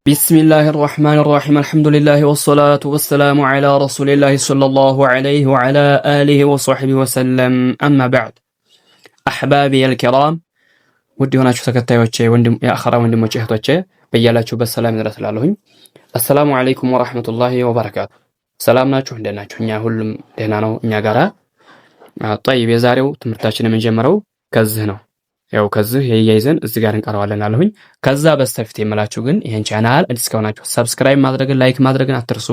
بسم الله الرحمن الرحيم الحمد لله والصلاة والسلام على رسول الله صلى الله عليه وعلى آله وصحبه وسلم أما بعد أحبابي الكرام ودي هنا شو تكتايوتشي يا أخرى وندم وجهتوتشي بيالاችሁ በሰላም ይድረስላለሁኝ السلام عليكم ورحمة الله وبركاته ሰላም ናችሁ እንደናችሁ እኛ ሁሉም ደህና ነው እኛ ጋራ طيب የዛሬው ትምህርታችን የምንጀምረው ከዚህ ነው ያው ከዚህ የያይዘን እዚህ ጋር እንቀራዋለን አለሁኝ ከዛ በስተፊት የምላችሁ ግን ይሄን ቻናል እንድትስከውናችሁ ሰብስክራይብ ማድረግን ላይክ ማድረግን አትርሱ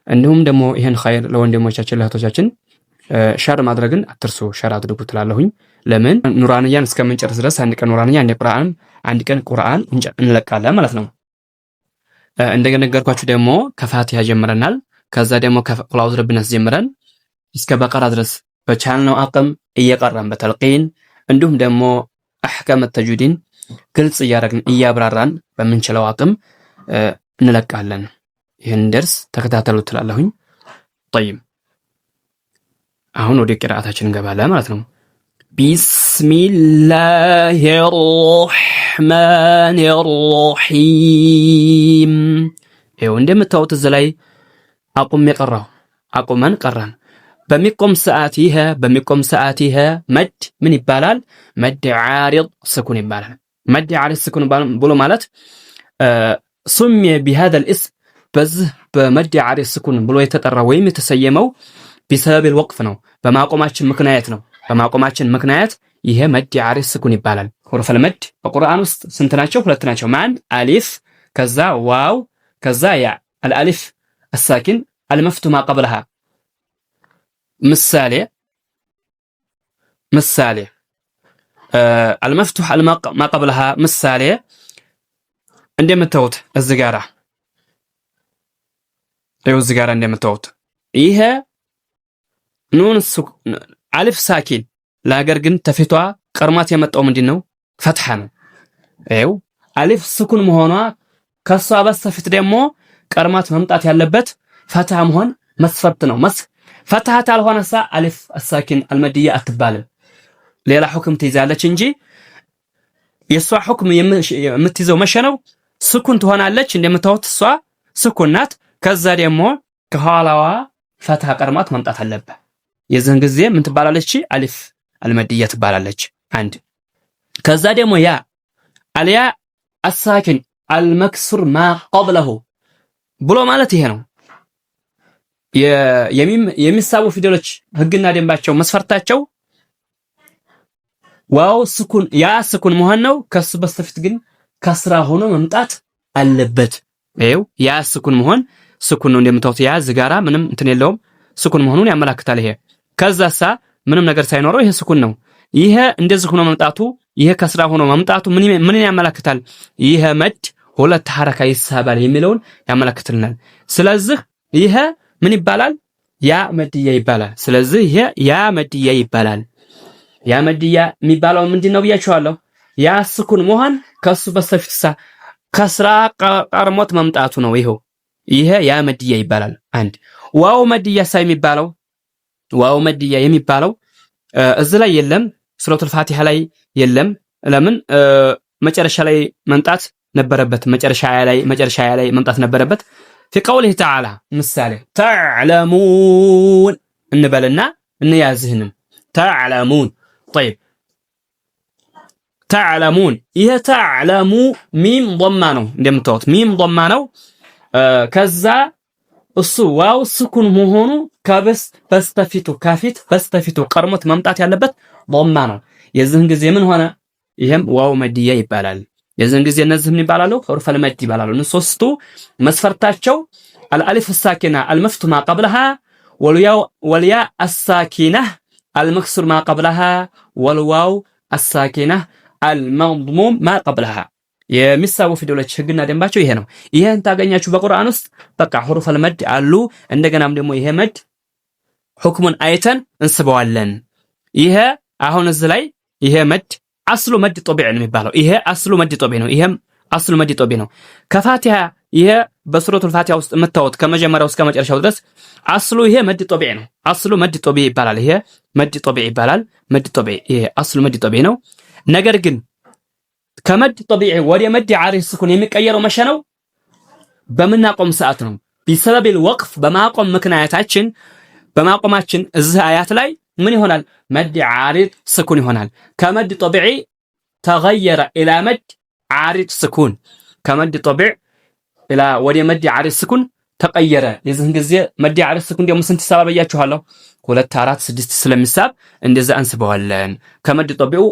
እንዲሁም ደግሞ ይሄን ኸይር ለወንድሞቻችን ለእህቶቻችን ሼር ማድረግን አትርሱ ሼር አድርጉ ትላለሁኝ ለምን ኑራንያን እስከምንጨርስ ድረስ አንድ ቀን ኑራንያ አንድ ቀን ቁርአን እንለቃለን ማለት ነው እንደገነገርኳችሁ ደግሞ ከፋቲሃ ጀምረናል ከዛ ደግሞ ከቁል አዑዙ ቢረቢናስ ጀምረን እስከ በቀራ ድረስ በቻልነው አቅም እየቀራን በተልቂን እንዲሁም ደግሞ አህካም ተጅዊድን ግልጽ እያደረግን እያብራራን በመንችለው አቅም እንለቃለን ይሄን ደርስ ተከታተሉ ትላለሁኝ طيب አሁን ወደ ቅራአታችን እንገባለን ማለት ነው ቢስሚላሂር ረህማኒር ረሂም ይሄው እንደምታዩት እዚህ ላይ አቁመን ቀራን በሚቆም ሰዓቲها መድ ምን ይባላል መድ ዓሪድ ስኩን ይባላል መድ ዓሪድ ስኩን ብሎ ማለት سمي بهذا الاسم በዚህ በመድ ዓሪድ ስኩን ብሎ የተጠራ ወይም የተሰየመው بسبب الوقف ነው በማቆማችን ምክንያት ይሄ መድ ዓሪድ ስኩን ይባላል ሁሩፍ المد በቁርአን ውስጥ ስንት ናቸው ሁለት ናቸው ማን አሊፍ ከዛ ዋው ከዛ ያ الالف الساكن المفتوح ما قبلها ምሳሌ المفتوح ما قبلها ምሳሌ እንደምታዩት እዚህ ጋራ እንደምታዩት ይሄ ኑን አሊፍ ሳኪን ለሀገር ግን ተፊቷ ቀርማት የመጣው ምንድነው ፈትሐ ነው ይኸው አሊፍ ስኩን መሆኗ ከሷ በስተፊት ደግሞ ቀርማት መምጣት ያለበት ፈትሐ መሆን መስፈርት ነው ፈትሐት አልሆነሳ አሊፍ الساكن المدية አትባልም ሌላ ሁክም ትይዛለች እንጂ የሷ ሁክም የምትይዘው መሸነው ስኩን ትሆናለች እንደምታዩት እሷ ስኩን ናት ከዛ ደግሞ ከኋላዋ ፈትሐ ቀርማት መምጣት አለበት የዚህን ጊዜ ምን ትባላለች አሊፍ المدية ትባላለች አንድ ከዛ ደግሞ ያ አልያ الساكن المكسور ما قبله ብሎ ማለት ይሄ ነው የሚሳቡ ፊደሎች ህግና ደንባቸው መስፈርታቸው ዋው ስኩን ያ ስኩን መሆን ነው ከሱ በስተፊት ግን ከስራ ሆኖ መምጣት አለበት ይሄው ያ ስኩን መሆን ስኩን ነው እንደምታዩት ያ ዝጋራ ምንም እንትን የለውም ስኩን መሆኑን ያመላክታል ይሄ ከዛሳ ምንም ነገር ሳይኖረው ይሄ ስኩን ነው ይሄ እንደዚህ ሆኖ መምጣቱ ይሄ ከስራ ሆኖ መምጣቱ ምን ያመላክታል ይሄ መድ ሁለት ሐረካ ይሳባል የሚለውን ያመላክትልናል ስለዚህ ይሄ ምን ይባላል ያ መድያ ይባላል ስለዚህ ይሄ ያ መድያ ይባላል ያ መድያ የሚባለው ምንድነው ብያችኋለሁ ያ ስኩን መሆን ከሱ በስተፊት ከስራ ቀርሞት መምጣቱ ነው ይሄ ያ መድያ ይባላል አንድ ዋው መድያ የሚባለው እዚህ ላይ የለም ሱረቱል ፋቲሃ ላይ የለም ለምን መጨረሻ ላይ መምጣት ነበረበት መጨረሻ ላይ መምጣት ነበረበት في قوله تعالى مثال تعلمون እንበልና እንያዝህንም تعلمون طيب تعلمون ይሄ تعلሙ ሚም ضማ ነው እንደምታዩት ሚም ضማ ነው ከዛ እሱ ዋው ስኩን መሆኑ በስተፊቱ ቀርሞት መምጣት ያለበት ضማ ነው የዚህን ጊዜ ምን ሆነ ይሄም ዋው መድያ ይባላል የዚህን ጊዜ እነዚህ ምን ይባላሉ ሁሩፍ المد ይባላሉ ሶስቱ መስፈርታቸው الالف الساكنه المفتوح ما قبلها والياء الساكنه المكسور ما قبلها والواو الساكنه المضموم ما قبلها የሚሳቡ ፊደሎች ህግና ደንባቸው ይሄ ነው ይሄን ታገኛችሁ በቁርአን ውስጥ በቃ ሁሩፍ المد አሉ እንደገናም ደግሞ ይሄ መድ ሁክሙን አይተን እንስበዋለን ይሄ አሁን እዚህ ላይ ይሄ መድ አስሉ መድ ጦቢዕ ነው የሚባለው ይሄ አስሉ መድ ጦቢዕ ነው ይሄም አስሉ መድ ጦቢዕ ነው ከፋቲሃ ይሄ በሱረቱል ፋቲሃ ውስጥ መታወት ከመጀመሪያው እስከ መጨረሻው ድረስ አስሉ ይሄ መድ ጦቢዕ ነው አስሉ መድ ጦቢዕ ይባላል ይሄ መድ ጦቢዕ ይባላል መድ ጦቢዕ ይሄ አስሉ መድ ጦቢዕ ነው ነገር ግን ከመድ ጦቢዕ ወደ መድ ዓሪድ ስኩን የሚቀየረው መቼ ነው በምናቆም ሰዓት ነው። ቢሰበቢል ወቅፍ በማቆም ምክንያታችን በማቆማችን እዚህ አያት ላይ ምን ይሆናል? መድ ዓሪድ ስኩን ይሆናል። ከመድ ጠቢዒ ተገየረ ኢላ መድ ዓሪድ ስኩን ከመድ ጠቢዕ ኢላ ወደ መድ ዓሪድ ስኩን ተቀየረ። የዚህን ጊዜ መድ ዓሪድ ስኩን ደግሞ ስንት ይሳባል ብያችኋለሁ? 2 4 6 ስለሚሳብ እንደዛ አንስበዋለን። ከመድ ጠቢዑ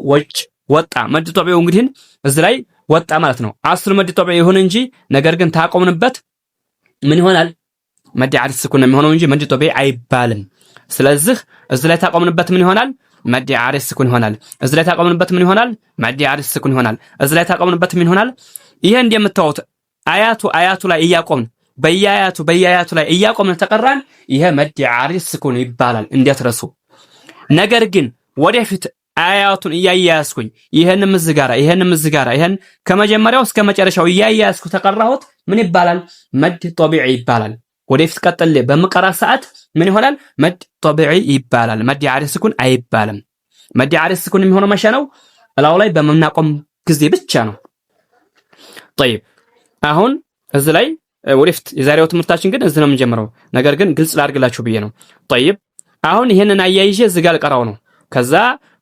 ወጣ። መድ ጠቢዑ እንግዲህ እዚህ ላይ ወጣ ማለት ነው። አስሉ መድ ጠቢዑ ይሁን እንጂ ነገር ግን ታቆምንበት ምን ይሆናል? መድ ዓሪድ ስኩን ነው የሚሆነው እንጂ መድ ጠቢዒ አይባልም። ስለዚህ እዚህ ላይ ታቆምንበት ምን ይሆናል? መድ ዓሪድ ስኩን ይሆናል። እዚህ ላይ ታቆምንበት ምን ይሆናል? መድ ዓሪድ ስኩን ይሆናል። እዚህ ላይ ታቆምንበት ምን ይሆናል? ይሄ እንደምታዩት አያቱ ላይ እያቆምን በየአያቱ ላይ እያቆምን ተቀራን ይሄ መድ ዓሪድ ስኩን ይባላል እንዳትረሱ። ነገር ግን ወደፊት አያቱን እያያያዝኩኝ ይሄንም እዚህ ጋራ ይሄን ከመጀመሪያው እስከ መጨረሻው እያያያዝኩ ተቀራሁት ምን ይባላል? መድ ጠቢዒ ይባላል። ወደፊት ቀጥል በመቀራ ሰዓት ምን ይሆናል? መድ ጠቢዒ ይባላል። መድ ዓሪድ ስኩን አይባልም። መድ ዓሪድ ስኩን የሚሆነው መቼ ነው? እላው ላይ በመናቆም ጊዜ ብቻ ነው። طيب አሁን እዚህ ላይ ወደፊት የዛሬው ትምህርታችን ግን እዚህ ነው የምንጀምረው። ነገር ግን ግልጽ ላድርግላችሁ ብዬ ነው። طيب አሁን ይሄንን አያይዤ እዚህ ጋር ልቀራው ነው። ከዛ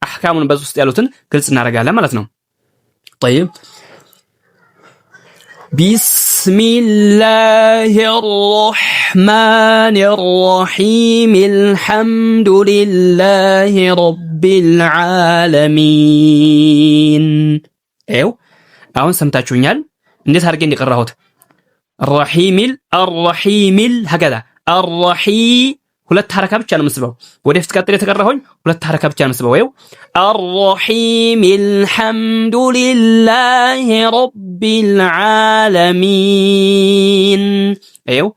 አህካሙን በዚህ ውስጥ ያሉትን ግልጽ እናደርጋለን ማለት ነው። طيب بسم الله الرحمن الرحيم الحمد لله رب العالمين ايو አሁን ሰምታችሁኛል እንዴት አድርጌ እንደቀራሁት الرحيم هكذا ሁለት ሐረካ ብቻ ነው መስበው። ወደፊት ቀጥል የተቀራሁኝ ሁለት ሐረካ ብቻ ነው መስበው። ይኸው الرحيم الحمد لله رب العالمين ይኸው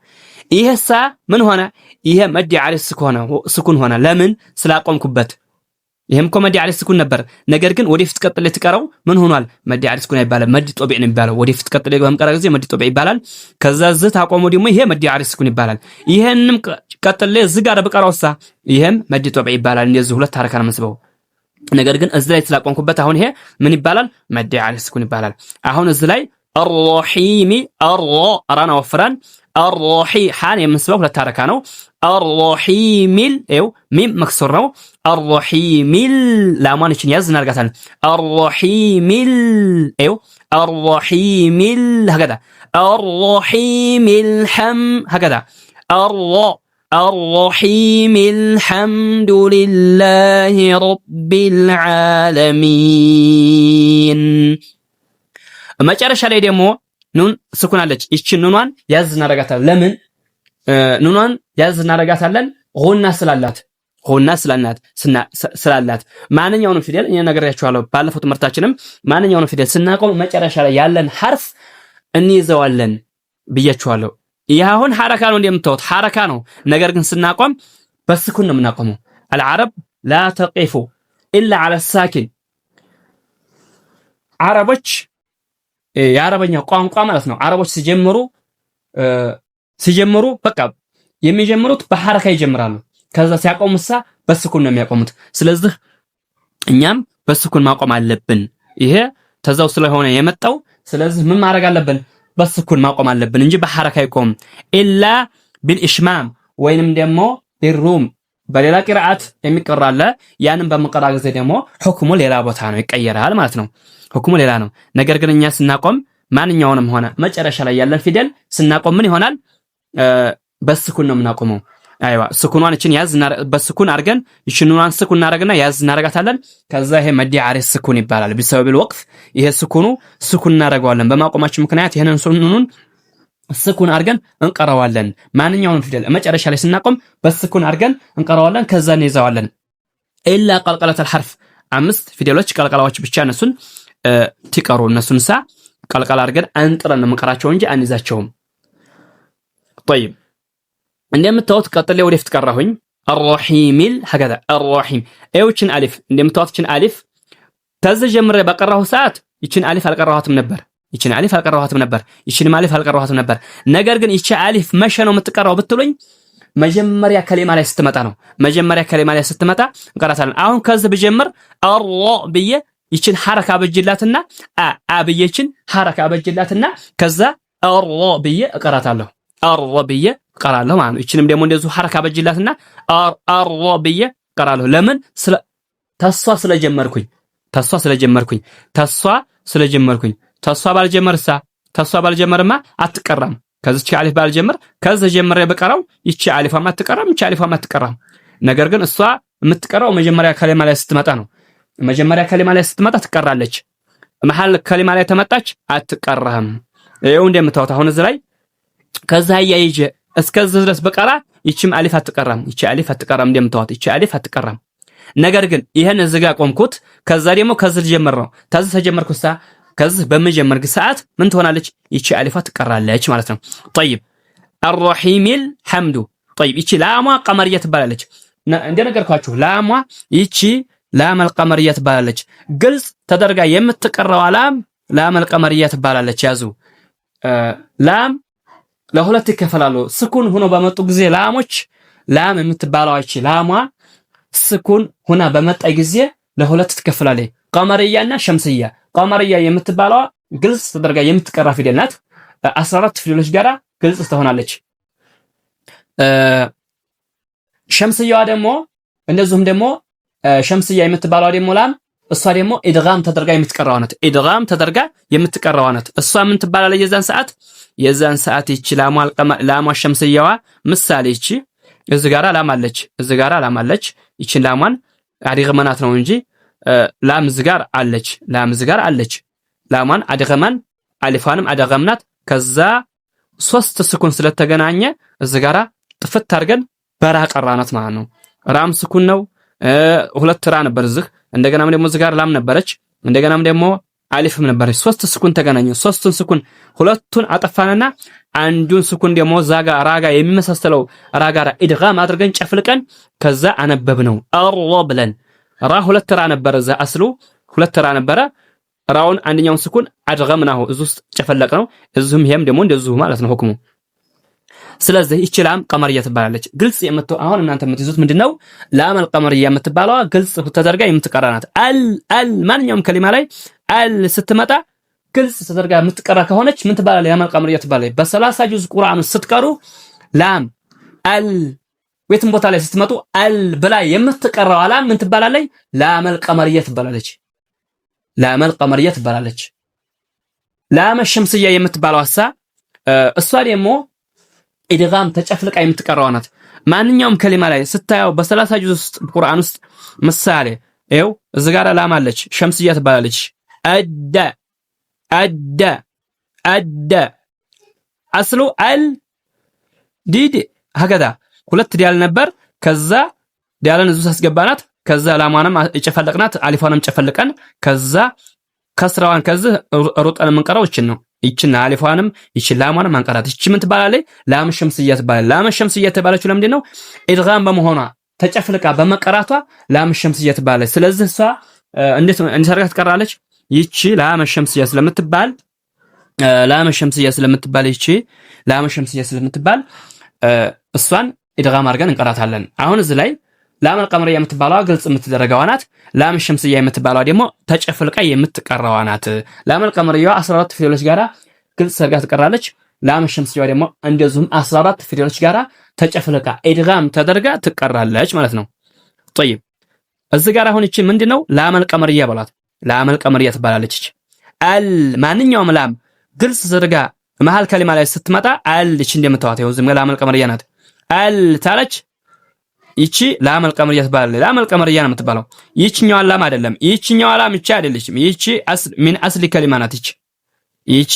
ይሄሳ ምን ሆነ? ይሄ መድ ዓሪድ ስኩን ሆነ። ለምን? ስላቆምኩበት። ይሄም እኮ መድ ዓሪድ ስኩን ነበር። ነገር ግን ወደፊት ቀጥል የተቀራው ምን ሆኗል? መድ ዓሪድ ስኩን አይባልም፣ መድ ጠቢዕ ነው የሚባለው። ወደፊት ቀጥል በመቀራ ጊዜ መድ ጠቢዕ ይባላል። ከዛ ዝት አቆሙ ደግሞ ይሄ መድ ዓሪድ ስኩን ይባላል። ይሄንም ቀጥል እዚህ ጋር በቀራውሳ ይሄም መድ ጠቢዕ ይባላል። እንደዚህ ሁለት ሐረካ ነው መስበው። ነገር ግን እዚህ ላይ ስላቆምኩበት አሁን ይሄ ምን ይባላል? መድ ዓሪድ ስኩን ይባላል። አሁን እዚህ ላይ الرحيم አራና ወፍራን الرحيم حان የምንስበው ሁለት ሐረካ ነው። الرحيم ይኸው ሚም መክሱር ነው። الرحيم ላማንችን ያዝ እናርጋታለን። الرحيم ይኸው الرحيم هكذا الرحيم الحم هكذا الرحيم الحمد لله رب العالمين መጨረሻ ላይ ደግሞ ኑን ስኩን አለች። እቺን ኑኗን ያዝ እናረጋታለን። ለምን ኑኗን ያዝ እናረጋታለን? ሆና ስላላት ማንኛውንም ፊደል እኛ ነገራችኋለሁ። ባለፈው ትምህርታችንም ማንኛውንም ፊደል ስናቆም መጨረሻ ላይ ያለን ሐርፍ እንይዘዋለን ብያችኋለሁ። ይሄ አሁን ሐረካ ነው እንደምታዩት ሐረካ ነው። ነገር ግን ስናቆም በስኩን ነው የምናቆመው። العرب لا تقف الا على الساكن አረቦች የአረበኛ ቋንቋ ማለት ነው። አረቦች ሲጀምሩ በቃ የሚጀምሩት በሐረካ ይጀምራሉ። ከዛ ሲያቆሙሳ በስኩን ነው የሚያቆሙት። ስለዚህ እኛም በስኩን ማቆም አለብን። ይሄ ተዛው ስለሆነ የመጣው ስለዚህ ምን ማድረግ አለብን? በስኩን ማቆም አለብን እንጂ በሐረካ አይቆም። ኢላ ቢልኢሽማም ወይንም ደግሞ ቢሩም በሌላ ቂራአት የሚቀራለ ያንን በመቀራ ጊዜ ደግሞ ሁክሙ ሌላ ቦታ ነው ይቀየራል ማለት ነው። ሁክሙ ሌላ ነው። ነገር ግን እኛ ስናቆም ማንኛውንም ሆነ መጨረሻ ላይ ያለን ፊደል ስናቆም ምን ይሆናል? በስኩን ነው የምናቆመው። አይዋ ስኩኗን እቺን ያዝ በስኩን አድርገን እቺኑን ስኩን እናረጋና ያዝ እናረጋታለን። ከዛ ይሄ መድ ዓሪድ ስኩን ይባላል። ቢሰበብ ወቅፍ ይሄ ስኩን እናረጋዋለን። በማቆማችን ምክንያት ይሄንን ሱኑን ስኩን አድርገን እንቀራዋለን። ማንኛውንም ፊደል መጨረሻ ላይ ስናቆም በስኩን አድርገን እንቀራዋለን። ከዛ እንይዛዋለን። ኢላ ቀልቀለተ الحرف 5 ፊደሎች ቀልቀላዎች ብቻ እነሱን ትቀሩ እነሱን ቀልቀላ አድርገን አንጥረን እንቀራቸው እንጂ አንይዛቸውም። طيب እንደምታዩት ቀጥሌ ወደፊት ቀራሁኝ። الرحيم هكذا الرحيم እቺን አሊፍ እንደምታዩት እቺን አሊፍ ተዚህ ጀምሬ በቀራሁ ሰዓት እቺን አሊፍ አልቀራኋትም ነበር። እቺን አሊፍ አልቀራኋትም ነበር። ነገር ግን እቺ አሊፍ መቼ ነው የምትቀራው ብትሉኝ መጀመሪያ ከሌማ ላይ ስትመጣ ነው። መጀመሪያ ከሌማ ላይ ስትመጣ እንቀራታለን። አሁን ከዚህ ብጀምር አሮ ብዬ ይችን ሐረካ በጅላትና አ ብዬችን ሐረካ በጅላትና ከዛ አሮ ብዬ እቀራታለሁ። አሮ ብዬ እቀራለሁ ማለት ነው። እቺንም ደግሞ እንደዚሁ ሐረካ በጅላትና አሮ ብዬ እቀራለሁ። ለምን ተሷ ስለጀመርኩኝ ተሷ ባልጀመርማ አትቀራም። ከዚች አሊፍ ባልጀመር ከዚህ ጀምሬ በቀራው ይቺ አሊፋማ አትቀራም፣ ይቺ አሊፋማ አትቀራም። ነገር ግን እሷ የምትቀራው መጀመሪያ ከሊማ ላይ ስትመጣ ነው። መጀመሪያ ከሊማ ላይ ስትመጣ ትቀራለች። መሃል ከሊማ ላይ ተመጣች አትቀራም። ይኸው እንደምታዩት አሁን እዚህ ላይ ከዛ ያይጀ እስከዚህ ድረስ በቀራ ይቺም አሊፍ አትቀራም፣ ይቺ አሊፍ አትቀራም። እንደምታዩት ይቺ አሊፍ አትቀራም። ነገር ግን ይሄን እዚህ ጋር ቆምኩት። ከዛ ደግሞ ከዚህ ልጀምር ነው። ከዚህ ተጀመርኩሳ ከዚህ በመጀመር ሰዓት ምን ትሆናለች? ይቺ አሊፋ ትቀራለች ማለት ነው። طيب الرحيم الحمد طيب ይቺ ላሟ ቀመርያ ትባላለች። እንደነገርኳችሁ ላሟ ይቺ ላም القمريه ትባላለች። ግልጽ ተደርጋ የምትቀራው ላም القمريه ትባላለች። ያዙ ላም ለሁለት ይከፈላሉ። ስኩን ሆኖ በመጡ ጊዜ ላሞች ላም የምትባለው ይቺ ላሟ ስኩን ሆና በመጣ ጊዜ ለሁለት ትከፈላለች። ቀመርያና ሸምስያ። ቀመርያ የምትባለው ግልጽ ተደርጋ የምትቀራ ፊደል ናት። 14 ፊደሎች ጋራ ግልጽ ትሆናለች። ሸምስያዋ ደግሞ እንደዚሁም ደግሞ ሸምስያ የምትባለው ደግሞ ላም እሷ ደግሞ ኢድጋም ተደርጋ የምትቀራው ናት። ኢድጋም ተደርጋ የምትቀራው ናት። እሷ ምን ትባላለች? የዛን ሰዓት ይቺ ላሟ ሸምስያዋ ምሳሌ ይቺ እዚህ ጋራ ላም አለች። ይቺን ላሟን አዲግመናት ነው እንጂ ላም ዝጋር አለች። ላሟን አድገማን አሊፋንም አድገምናት። ከዛ 3 ስኩን ስለተገናኘ እዚህ ጋራ ጥፍት አድርገን በራ ቀራናት ማለት ነው። ራም ስኩን ነው። 2 ራ ነበር እዚህ። እንደገናም ደግሞ እዚህ ጋር ላም ነበረች። እንደገናም ደግሞ አሊፍም ነበረች። 3 ስኩን ተገናኙ። 3ቱን ስኩን 2ቱን አጠፋንና አንዱን ስኩን ደግሞ ዛጋ ራጋ የሚመሳሰለው ራጋራ ኢድጋም አድርገን ጨፍልቀን ከዛ አነበብነው አሮ ብለን ራ 2 ራ ነበረ። እዛ አስሉ 2 ራ ነበረ። ራውን አንደኛውን ስኩን አድገምናው እዚህ ውስጥ ጨፈለቅነው። እዚህም ይሄም ደግሞ እንደዚሁ ማለት ነው ሁክሙ። ስለዚህ ይቺ ላም ቀመርያ ትባላለች። ግልጽ አሁን እናንተ የምትይዙት ምንድነው? ላም አልቀመርያ የምትባለዋ ግልጽ ተደርጋ የምትቀራ ናት። ማንኛውም ከሊማ ላይ አል ስትመጣ ግልጽ ተደርጋ የምትቀራ ከሆነች ምን ትባላለች? ላም አልቀመርያ ትባላለች። በ30 ጁዝ ቁርአን ስትቀሩ ላም አል ወይትም ቦታ ላይ ስትመጡ አል ብላ የምትቀራው ላም ምን ትባላለች? ላም አልቀመርያ ትባላለች። ላም ሸምስያ የምትባለው እሷ ደግሞ ኢድጋም ተጨፍልቃ የምትቀራው ናት። ማንኛውም ከሊማ ላይ ስታየው በ30 ጁዝ ውስጥ ቁርአን ውስጥ ምሳሌ ይኸው እዚህ ጋር ላም አለች፣ ሸምስያ ትባላለች። አደ አስሉ አል ዲድ ሀገዳ 2 ዲያል ነበር። ከዛ ዲያልን እዚህ አስገባናት። ከዛ ላሟንም ጨፈለቅናት፣ አሊፏንም ጨፈልቀን ከዛ ከስራዋን ከዚህ ሩጠን የምንቀራው ነው። ይችና አሊፏንም ይች ላሟንም አንቀራት። ይች ምን ትባላለች? ላም ሸምስያ ትባላለች። ላም ሸምስያ የተባለችው ለምንድን ነው? ኢድጋም በመሆኗ ተጨፍልቃ በመቀራቷ ላም ሸምስያ ትባላለች። ስለዚህ እሷ እንዴት አድርጋ ትቀራለች? ይቺ ላም ሸምስያ ስለምትባል እሷን ኢድጋም አድርገን እንቀራታለን። አሁን እዚህ ላይ ላም አልቀመርያ የምትባለዋ ግልጽ የምትደረገው ናት። ላም ሸምስያ የምትባለዋ ደግሞ ተጨፍልቃ የምትቀራው ናት። ላም አልቀመርያዋ 14 ፊደሎች ጋራ ግልጽ ተደርጋ ትቀራለች። ላም ሸምስያዋ ደግሞ እንደዚሁም 14 ፊደሎች ጋራ ተጨፍልቃ ኢድጋም ተደርጋ ትቀራለች ማለት ነው። طيب እዚህ ጋር አሁን እቺ ምንድነው? ላም አልቀመርያ በሏት። ላም አልቀመርያ ትባላለች። ማንኛውም ላም ግልጽ ተደርጋ መሃል ከሊማ ላይ ስትመጣ እቺ እንደምታዋት ይኸው ዝም ላም አልቀመርያ ናት። ታለች ይቺ ላም አልቀመርያ ትባላለች። ላም አልቀመርያ ነው የምትባለው። ይቺኛው ላም አይደለም። ይቺኛው ላም እቺ አይደለችም። ይቺ አስሊ ከሊማ ናት። ይቺ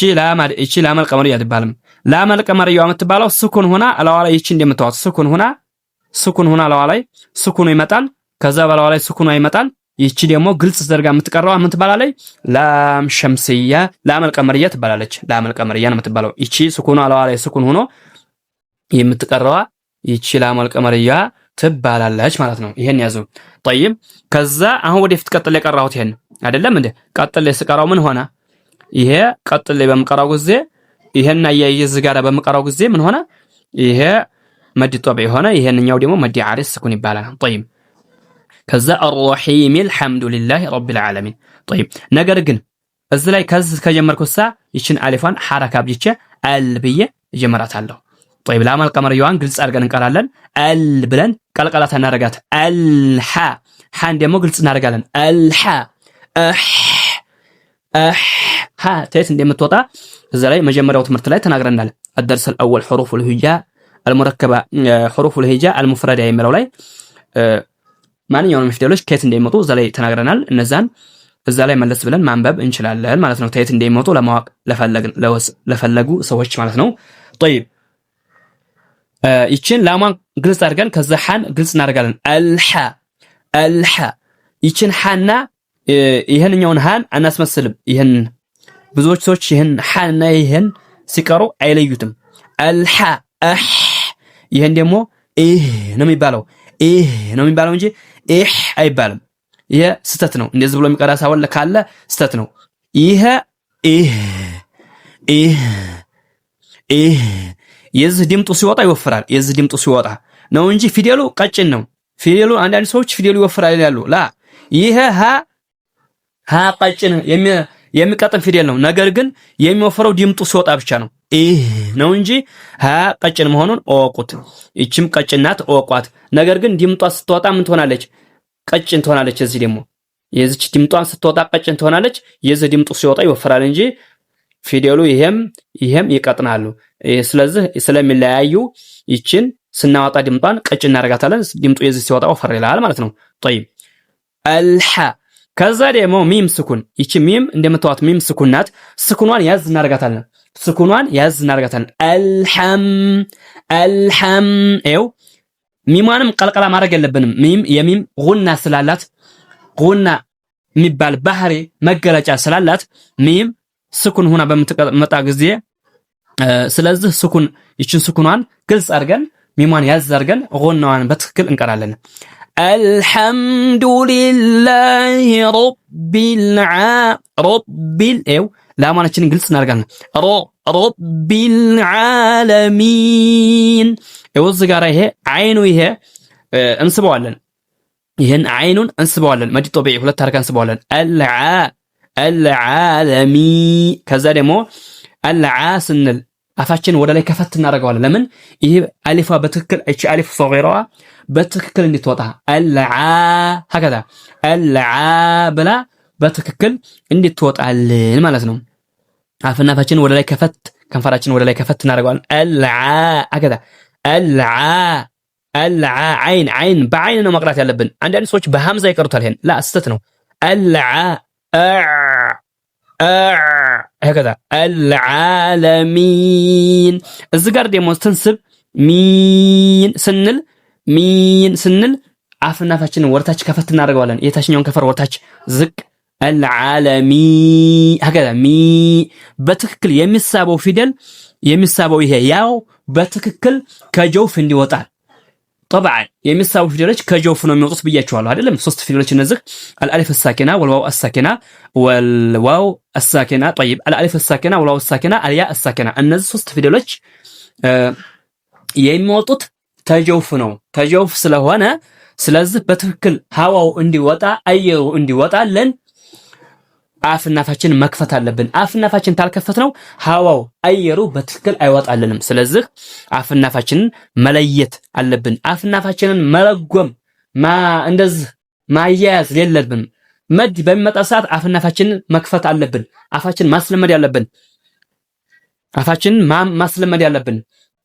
ላም አልቀመርያ ትባልም። ላም አልቀመርያ የምትባለው ስኩን ሆና አላዋ ላይ ይቺ እንደምታዋት ስኩን ሆና አላዋ ላይ ስኩኑ ይመጣል። ከዛ በላዋ ላይ ስኩኑ ይመጣል። ይቺ ደግሞ ግልጽ ተደርጋ የምትቀራው ምን ትባላለች? ላም ሸምስያ ላም አልቀመርያ ትባላለች። ላም አልቀመርያ ነው የምትባለው። ይቺ ስኩኑ አላዋ ላይ ስኩን ሆኖ የምትቀራዋ ይቺ ላም አልቀመርያ ትባላለች ማለት ነው። ይሄን ያዙ። طيب ከዛ አሁን ወደፊት ቀጥል የቀራሁት ይሄን አይደለም እንዴ? ቀጥል የስቀራው ምን ሆነ? ይሄ ቀጥል በመቀራው ጊዜ ይሄን አያይዝ ጋር በመቀራው ጊዜ ምን ሆነ? ይሄ መድ ጦቢዕ ሆነ። ይሄንኛው ደግሞ መድ ዓሪስ ስኩን ይባላል። طيب ከዛ الرحيم الحمد لله رب العالمين طيب ነገር ግን እዚህ ላይ ከዚህ ከጀመርኩሳ ይችን አሊፋን ሐረካ ብቻ አል ብዬ እጀምራታለሁ። طيب ላም አልቀመርያዋን ግልጽ አድርገን እንቀራለን። አል ብለን ቀልቀላታ እናደርጋት። አልሐ ሐን ደግሞ ግልጽ እናደርጋለን። አልሐ ሐ ተየት እንደምትወጣ እዛ ላይ መጀመሪያው ትምህርት ላይ ተናግረናል። الدرس الأول حروف الهجاء المركبة حروف الهجاء المفردة የሚለው ላይ ማንኛውንም ፊደሎች ከየት እንደሚመጡ እዛ ላይ ተናግረናል። እነዛን እዛ ላይ መለስ ብለን ማንበብ እንችላለን ማለት ነው። ከየት እንደሚመጡ ለማወቅ ለፈለጉ ሰዎች ማለት ነው። طيب ይችን ላሟን ግልጽ አድርገን ከዛ ሐን ግልጽ እናደርጋለን። አልሐ ይችን ሐና ይሄንኛውን ሐን አናስመስልም። ይሄን ብዙዎች ሰዎች ይሄን ሐና ይሄን ሲቀሩ አይለዩትም። አልሐ ይሄን ደግሞ ነው የሚባለው ነው የሚባለው እንጂ አይባልም። ይሄ ስተት ነው። እንደዚህ ብሎ የሚቀራ ሳወለ ካለ ስተት ነው። ይሄ የዚህ ድምጡ ሲወጣ ይወፍራል። የዚህ ድምጡ ሲወጣ ነው እንጂ ፊደሉ ቀጭን ነው። ፊደሉ አንዳንድ ሰዎች ፊደሉ ይወፍራል ይላሉ። ላ ይሄ ሀ ቀጭን የሚቀጥን ፊደል ነው። ነገር ግን የሚወፍረው ድምጡ ሲወጣ ብቻ ነው። ነው እንጂ ሀ ቀጭን መሆኑን እወቁት። ይችም ቀጭን ናት እወቋት። ነገር ግን ድምጧ ስትወጣ ምን ትሆናለች? ቀጭን ትሆናለች። እዚህ ደግሞ የዚች ድምጧን ስትወጣ ቀጭን ትሆናለች። የዚህ ድምጡ ሲወጣ ይወፍራል እንጂ ፊደሉ ይሄም ይቀጥናሉ። ስለዚህ ስለሚለያዩ ይችን ስናወጣ ድምጧን ቀጭን እናደርጋታለን። ድምጡ የዚህ ሲወጣ ወፈር ይላል ማለት ነው። طيب አልሐ ከዛ ደግሞ ሚም ስኩን። ይቺ ሚም እንደምታዋት ሚም ስኩን ናት። ስኩኗን ያዝ እናደርጋታለን። አልሐም ኤው ሚሟንም ቀልቀላ ማድረግ የለብንም። የሚም ጉና ስላላት ጉና የሚባል ባህሪ መገለጫ ስላላት ሚም ስኩን ሆና በመጣ ጊዜ ስለዚህ ስኩን ይችን ስኩኗን ግልጽ አድርገን ሚሟን ያዝ አድርገን ጉናዋን በትክክል እንቀራለን። አልሐምዱሊላሂ ረቢል ኤው ላማናችንን ግልጽ እናደርጋለን። ረቢል ዓለሚን ኤው እዚህ ጋር ይሄ አይኑ ይሄ እንስበዋለን። ይሄን አይኑን እንስበዋለን። መዲ ጦቢዒ ሁለት አድርገን እንስበዋለን። አልዓለሚ ከዛ ደግሞ አልዓ ስንል አፋችን ወደ ላይ ከፈት እናደርገዋለን። ለምን? ይሄ አሊፋ በትክክል እቺ አሊፍ ሶጊራዋ በትክክል እንድትወጣ አልዓ هكذا አልዓ ብላ በትክክል እንድትወጣልን ማለት ነው። አፍና አፋችን ወደ ላይ ከፈት ከንፈራችን ወደ ላይ ከፈት እናደርገዋለን። አልዓ هكذا አልዓ አይን በአይን ነው መቅራት ያለብን። አንዳንድ ሰዎች በሐምዛ ይቀሩታል። ይሄን ላ ስተት ነው። አልዓ هكذا العالمين እዚህ ጋር ደግሞ ስትንስብ ሚን ስንል አፍና አፋችንን ወርታች ከፈት እናደርገዋለን። የታችኛውን ከፈር ወርታች ዝቅ العالمي هكذا ሚ በትክክል የሚሳበው ፊደል የሚሳበው ይሄ ያው በትክክል ከጀውፍ እንዲወጣ طبعا የሚሳቡ ፊደሎች ከጀውፍ ነው የሚወጡት ብያችኋለሁ አይደለም? ሶስት ፊደሎች እነዚህ الالف الساكنه والواو الساكنه والواو الساكنه طيب الالف الساكنه والواو الساكنه الياء الساكنه እነዚህ ሶስት ፊደሎች የሚወጡት ከጀውፍ ነው። ከጀውፍ ስለሆነ ስለዚህ በትክክል ሀዋው እንዲወጣ አየሩ እንዲወጣልን አፍና አፋችን መክፈት አለብን። አፍና አፋችን ታልከፈት ነው ሀዋው አየሩ በትክክል አይወጣልንም። ስለዚህ አፍና አፋችንን መለየት አለብን። አፍና አፋችንን መረጎም እንደዚህ ማያያዝ የለብንም። መድ በሚመጣ ሰዓት አፍና አፋችንን መክፈት አለብን። አፋችን ማስለመድ ያለብን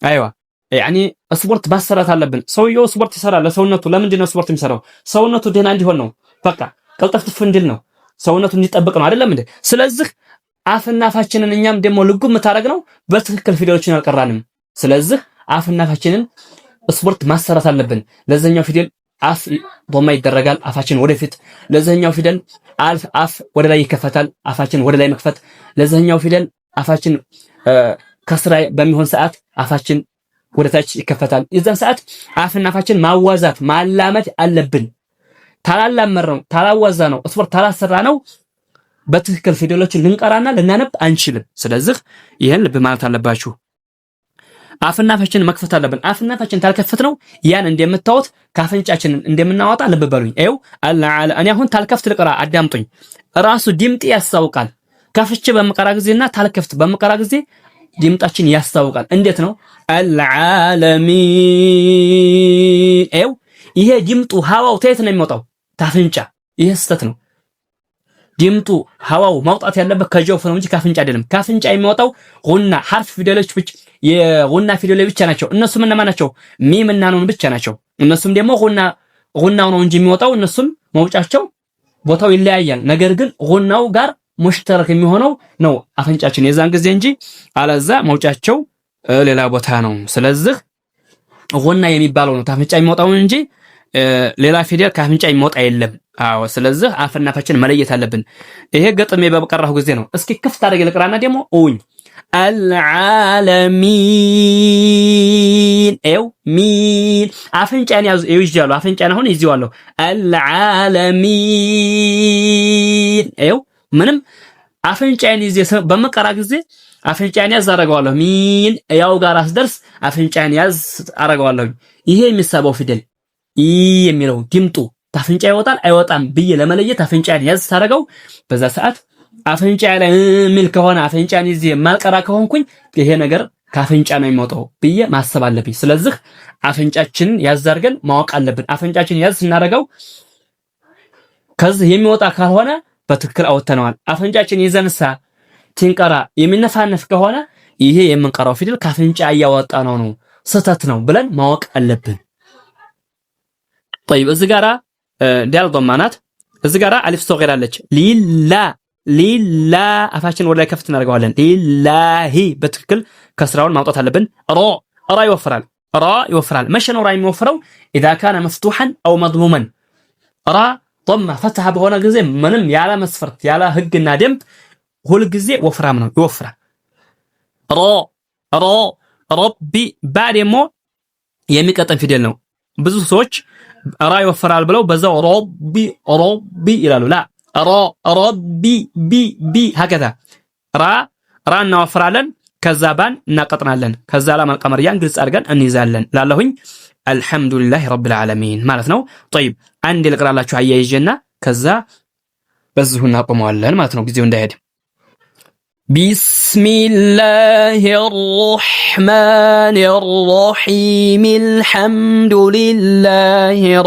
አይዋ ያኒ ስፖርት ማሰራት አለብን። ሰውየው ስፖርት ይሰራል ለሰውነቱ። ለምንድን ነው ስፖርት የሚሰራው? ሰውነቱ ደህና እንዲሆን ነው። በቃ ቀልጠፍጥፍ እንዲል ነው። ሰውነቱ እንዲጠብቅ ነው አይደለም እንዴ? ስለዚህ አፍና አፋችንን እኛም ደግሞ ልጉም የምታረግ ነው በትክክል ፊደሎችን አልቀራንም። ስለዚህ አፍና አፋችንን ስፖርት ማሰራት አለብን። ለዛኛው ፊደል አፍ ዶማ ይደረጋል፣ አፋችን ወደፊት። ለዛኛው ፊደል አፍ ወደ ላይ ይከፈታል፣ አፋችን ወደ ላይ መክፈት። ለዛኛው ፊደል አፋችን ከስራ በሚሆን ሰዓት አፋችን ወደታች ይከፈታል። የዛን ሰዓት አፍና አፋችን ማዋዛት ማላመድ አለብን። ታላላመር ነው ታላዋዛ ነው ስፖርት ታላሰራ ነው በትክክል ፊደሎችን ልንቀራና ልናነብ አንችልም። ስለዚህ ይሄን ልብ ማለት አለባችሁ። አፍና አፋችን መክፈት አለብን። አፍና አፋችን ታልከፈት ነው ያን እንደምታዩት ካፍንጫችንን እንደምናወጣ ልብ በሉኝ። አይው አልዓለ እኔ አሁን ታልከፍት ልቀራ አዳምጡኝ። ራሱ ድምጤ ያስታውቃል። ከፍቼ በመቀራ ጊዜና ታልከፍት በመቀራ ጊዜ ድምጣችን ያስታውቃል። እንዴት ነው? አልዓለሚን ኤው ይሄ ድምጡ ሀዋው ተየት ነው የሚወጣው? ታፍንጫ። ይሄ ስህተት ነው። ድምጡ ሀዋው ማውጣት ያለበት ከጀውፍ ነው እንጂ ካፍንጫ አይደለም። ካፍንጫ የሚወጣው ጉና ሐርፍ ፊደሎች ብቻ የጉና ፊደሎች ብቻ ናቸው። እነሱም እነማን ናቸው? ሚም እና ኑን ብቻ ናቸው። እነሱም ደግሞ ጉናው ነው እንጂ የሚወጣው እነሱም መውጫቸው ቦታው ይለያያል። ነገር ግን ጉናው ጋር ሙሽተረክ የሚሆነው ነው አፍንጫችን የዛን ጊዜ እንጂ አለዛ መውጫቸው ሌላ ቦታ ነው። ስለዚህ ጉና የሚባለው ነው ታፍንጫ የሚወጣው እንጂ ሌላ ፊደል ካፍንጫ የሚወጣ የለም። አዎ ስለዚህ አፍና አፋችን መለየት አለብን። ይሄ ገጥሜ በቀራሁ ጊዜ ነው። እስኪ ክፍት አድርጌ ልቅራና ደግሞ ኡኝ አልዓለሚን ኤው ሚን አፍንጫን ያዙ ይይዛሉ። አፍንጫን አሁን ይዚዋለሁ። አልዓለሚን ኤው ምንም አፍንጫን ይዜ በመቀራ ጊዜ አፍንጫን ያዝ አረጋዋለሁ። ሚን ያው ጋር አስደርስ አፍንጫን ያዝ አረጋዋለሁ። ይሄ የሚሳበው ፊደል የሚለው ድምጡ ታፍንጫ ይወጣል አይወጣም ብዬ ለመለየት አፍንጫን ያዝ ታረጋው። በዛ ሰዓት አፍንጫ ላይ ሚል ከሆነ አፍንጫን ይዜ ማልቀራ ከሆንኩኝ ይሄ ነገር ካፍንጫ ነው የሚወጣው ብዬ ማሰብ አለብኝ። ስለዚህ አፍንጫችንን ያዝ አድርገን ማወቅ አለብን። አፍንጫችንን ያዝ ስናረጋው ከዚህ የሚወጣ ካልሆነ በትክክል አወተነዋል። አፍንጫችን ይዘንሳ ትንቀራ የሚነፋነፍ ከሆነ ይሄ የምንቀራው ፊደል ካፍንጫ እያወጣ ነው ስህተት ነው ብለን ማወቅ አለብን። طيب እዚህ ጋራ ዳል ضمانات እዚህ ጋራ አሊፍ ሶገር አለች። ሊላ አፋችን ወደ ላይ ከፍት እናደርገዋለን። ሊላሂ በትክክል ከስራውን ማውጣት አለብን። ራ ይወፍራል። መቼ ነው ራ የሚወፍረው? اذا كان مفتوحا او مضموما ራ ضمه فتح በሆነ ጊዜ ምንም ያለ መስፈርት ያለ ህግና ደንብ ሁሉ ጊዜ ወፍራም ነው ይወፍራል። ረቢ ባደሞ የሚቀጠን ፊደል ነው። ብዙ ሰዎች ራ ይወፍራል ብለው በዛው ሮቢ ይላሉ። ላ ረቢ ቢ هكذا ራ እናወፍራለን ከዛ ባን እናቀጥናለን ከዛ ላም አልቀመርያን ግልጽ አድርገን እንይዛለን። ላለሁኝ አልহামዱሊላህ ረብል ዓለሚን ማለት ነው። طيب አንድ ልቅራላችሁ አያይዤና ከዛ በዚሁ እናቆመዋለን ማለት ነው ጊዜው እንዳይሄድ። ቢስሚላሂር ረህማኒር ረሂም አልሐምዱሊላሂ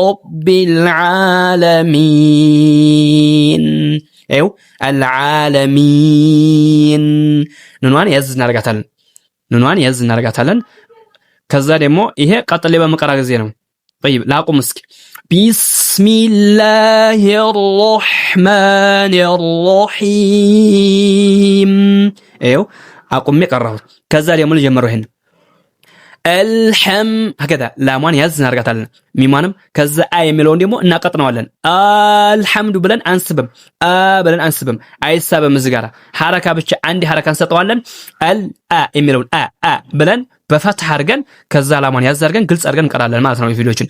ረቢል ዓለሚን ኤው አልዓለሚን ኑኗን ያዝ እናረጋታለን። ከዛ ደግሞ ይሄ ቀጥሌ በመቀራ ጊዜ ነው። طيب ላቁም እስኪ ቢስሚላሂር ረህማኒር ረሂም ኤው አቁሜ ቀራሁት። ከዛ ደግሞ ልጀምረው ይሄን هكذا ላሟን ያዝ እናረጋታለን። ሚሟንም ከዛ የሚለውን ደግሞ እናቀጥነዋለን። አልሐምዱ ብለን አንስብም አይሳበም። እዚህ ጋር ሐረካ ብቻ አንድ ሐረካ እንሰጠዋለን። የሚለውን ብለን በፈትህ አድርገን ከዛ ላሟን ያዝ አድርገን ግልጽ አድርገን እንቀራለን ማለት ነው። ቪዲዮችን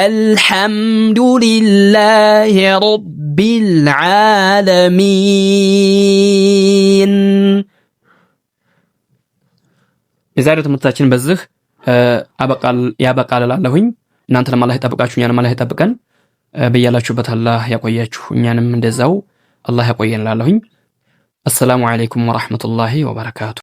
አልሐምዱሊላሂ ረቢል ዓለሚን። የዛሬው ትምህርታችን በዚህ ያበቃል እላለሁኝ። እናንተንም አላህ ይጠብቃችሁ፣ እኛንም አላህ ይጠብቀን። በያላችሁበት አላህ ያቆያችሁ፣ እኛንም እንደዛው አላህ ያቆየን እላለሁኝ። አሰላሙ አለይኩም ወራህመቱላሂ ወበረካቱ።